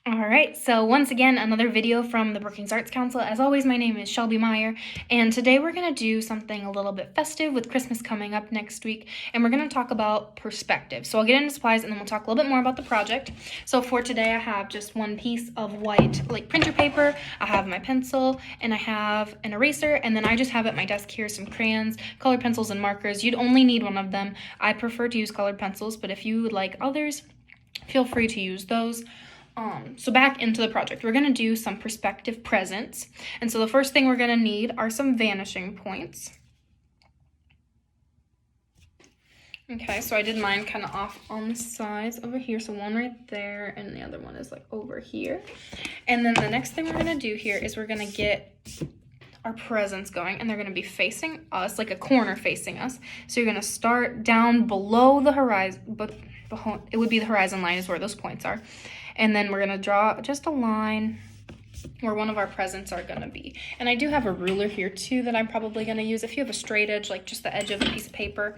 All right, so once again, another video from the Brookings Arts Council. As always, my name is Shelby Meyer, and today we're going to do something a little bit festive with Christmas coming up next week, and we're going to talk about perspective. So I'll get into supplies, and then we'll talk a little bit more about the project. So for today, I have just one piece of white, printer paper, I have my pencil, and I have an eraser, and then I just have at my desk here some crayons, colored pencils, and markers. You'd only need one of them. I prefer to use colored pencils, but if you would like others, feel free to use those. So back into the project, we're going to do some perspective presents. And so the first thing we're going to need are some vanishing points. Okay, so I did mine kind of off on the sides over here. So one right there and the other one is over here. And then the next thing we're going to do here is we're going to get our presents going, and they're going to be facing us, like a corner facing us. So you're going to start down below the horizon, but it would be the horizon line is where those points are. And then we're going to draw just a line where one of our presents are going to be. And I do have a ruler here too that I'm probably going to use. If you have a straight edge, like just the edge of a piece of paper,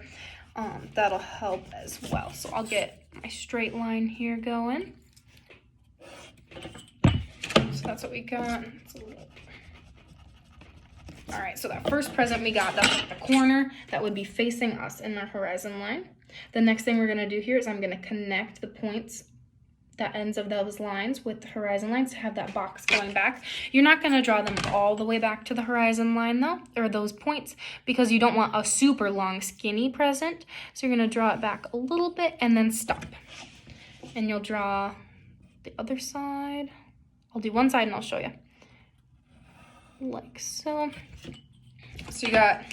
that'll help as well. So I'll get my straight line here going. So that's what we got. All right, so that first present we got, that's at the corner that would be facing us in the horizon line. The next thing we're going to do here is I'm going to connect the points, the ends of those lines with the horizon lines to have that box going back. You're not going to draw them all the way back to the horizon line though, or those points, because you don't want a super long skinny present. So you're going to draw it back a little bit and then stop. And you'll draw the other side. I'll do one side and I'll show you. Like so. So you got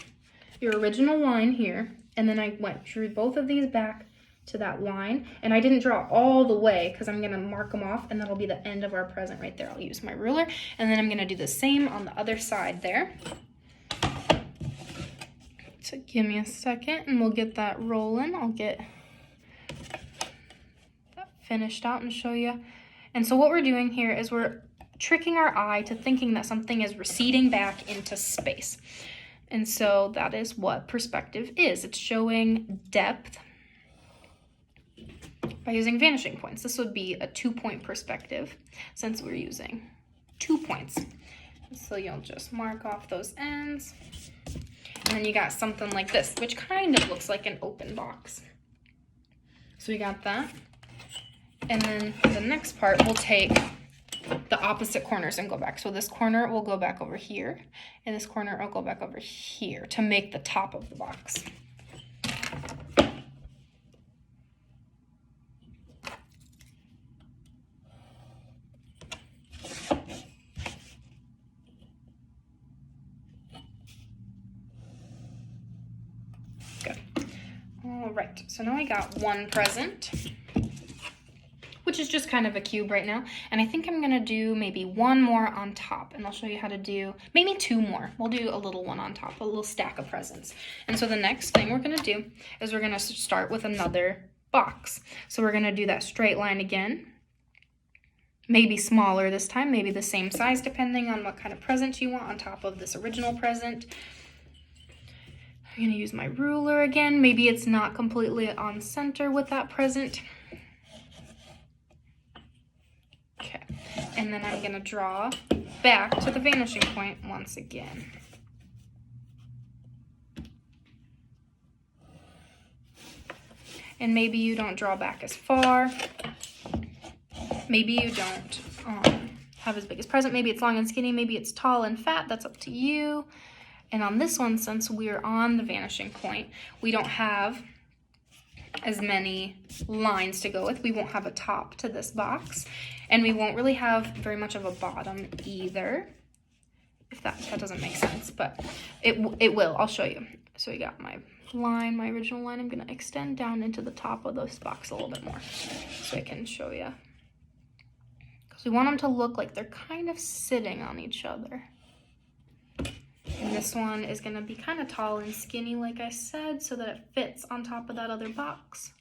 your original line here, and then I drew both of these back to that line, and I didn't draw all the way because I'm going to mark them off, and that'll be the end of our present right there. I'll use my ruler, and then I'm going to do the same on the other side there. So give me a second and we'll get that rolling. I'll get that finished out and show you. And so what we're doing here is we're tricking our eye to thinking that something is receding back into space. And so that is what perspective is. It's showing depth by using vanishing points. This would be a 2-point perspective since we're using 2 points. So you'll just mark off those ends. And then you got something like this, which kind of looks like an open box. So we got that. And then the next part, we'll take the opposite corners and go back. So this corner will go back over here, and this corner will go back over here to make the top of the box. Good. All right, so now I got one present, which is just kind of a cube right now. And I think I'm gonna do maybe one more on top, and I'll show you how to do maybe 2 more. We'll do a little one on top, a little stack of presents. And so the next thing we're gonna do is we're gonna start with another box. So we're gonna do that straight line again, maybe smaller this time, maybe the same size depending on what kind of present you want on top of this original present. I'm gonna use my ruler again. Maybe it's not completely on center with that present. Okay, and then I'm gonna draw back to the vanishing point once again. And maybe you don't draw back as far. Maybe you don't have as big as present. Maybe it's long and skinny. Maybe it's tall and fat. That's up to you. And on this one, since we're on the vanishing point, we don't have as many lines to go with. We won't have a top to this box, and we won't really have very much of a bottom either, if that doesn't make sense, but it will. I'll show you. So we got my line, my original line. I'm going to extend down into the top of this box a little bit more so I can show you, because we want them to look like they're kind of sitting on each other. And this one is going to be kind of tall and skinny, like I said, so that it fits on top of that other box.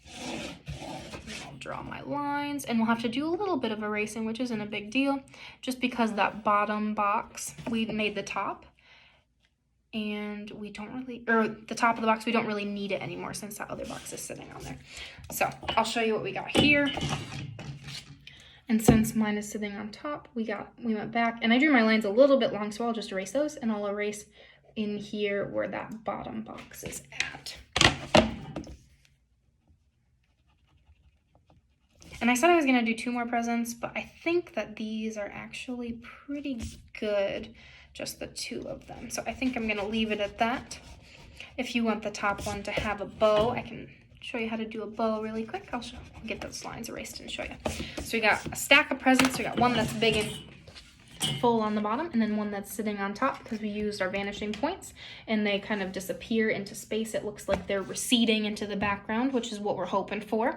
I'll draw my lines, and we'll have to do a little bit of erasing, which isn't a big deal, just because that bottom box, we made the top. and we don't really, or the top of the box, we don't really need it anymore since that other box is sitting on there. So I'll show you what we got here. And since mine is sitting on top, we went back, and I drew my lines a little bit long, so I'll just erase those, and I'll erase in here where that bottom box is at. And I said I was gonna do 2 more presents, but I think that these are actually pretty good, just the 2 of them. So I think I'm gonna leave it at that. If you want the top one to have a bow, I can show you how to do a bow really quick. I'll get those lines erased and show you. So we got a stack of presents. We got one that's big and full on the bottom, and then one that's sitting on top because we used our vanishing points and they kind of disappear into space. It looks like they're receding into the background, which is what we're hoping for.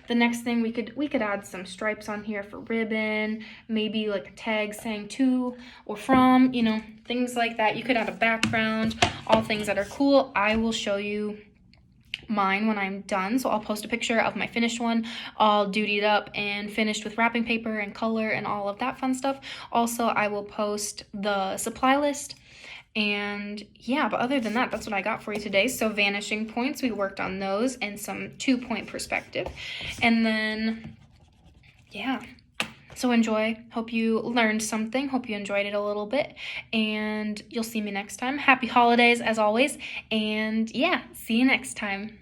The next thing we could add some stripes on here for ribbon, maybe like a tag saying to or from, you know, things like that. You could add a background, all things that are cool. I will show you mine when I'm done, so I'll post a picture of my finished one, all dutied up and finished with wrapping paper and color and all of that fun stuff. Also, I will post the supply list, and yeah, but other than that, that's what I got for you today. So vanishing points, we worked on those, and some 2-point perspective, and then yeah. So enjoy. Hope you learned something. Hope you enjoyed it a little bit. And you'll see me next time. Happy holidays as always. And yeah, see you next time.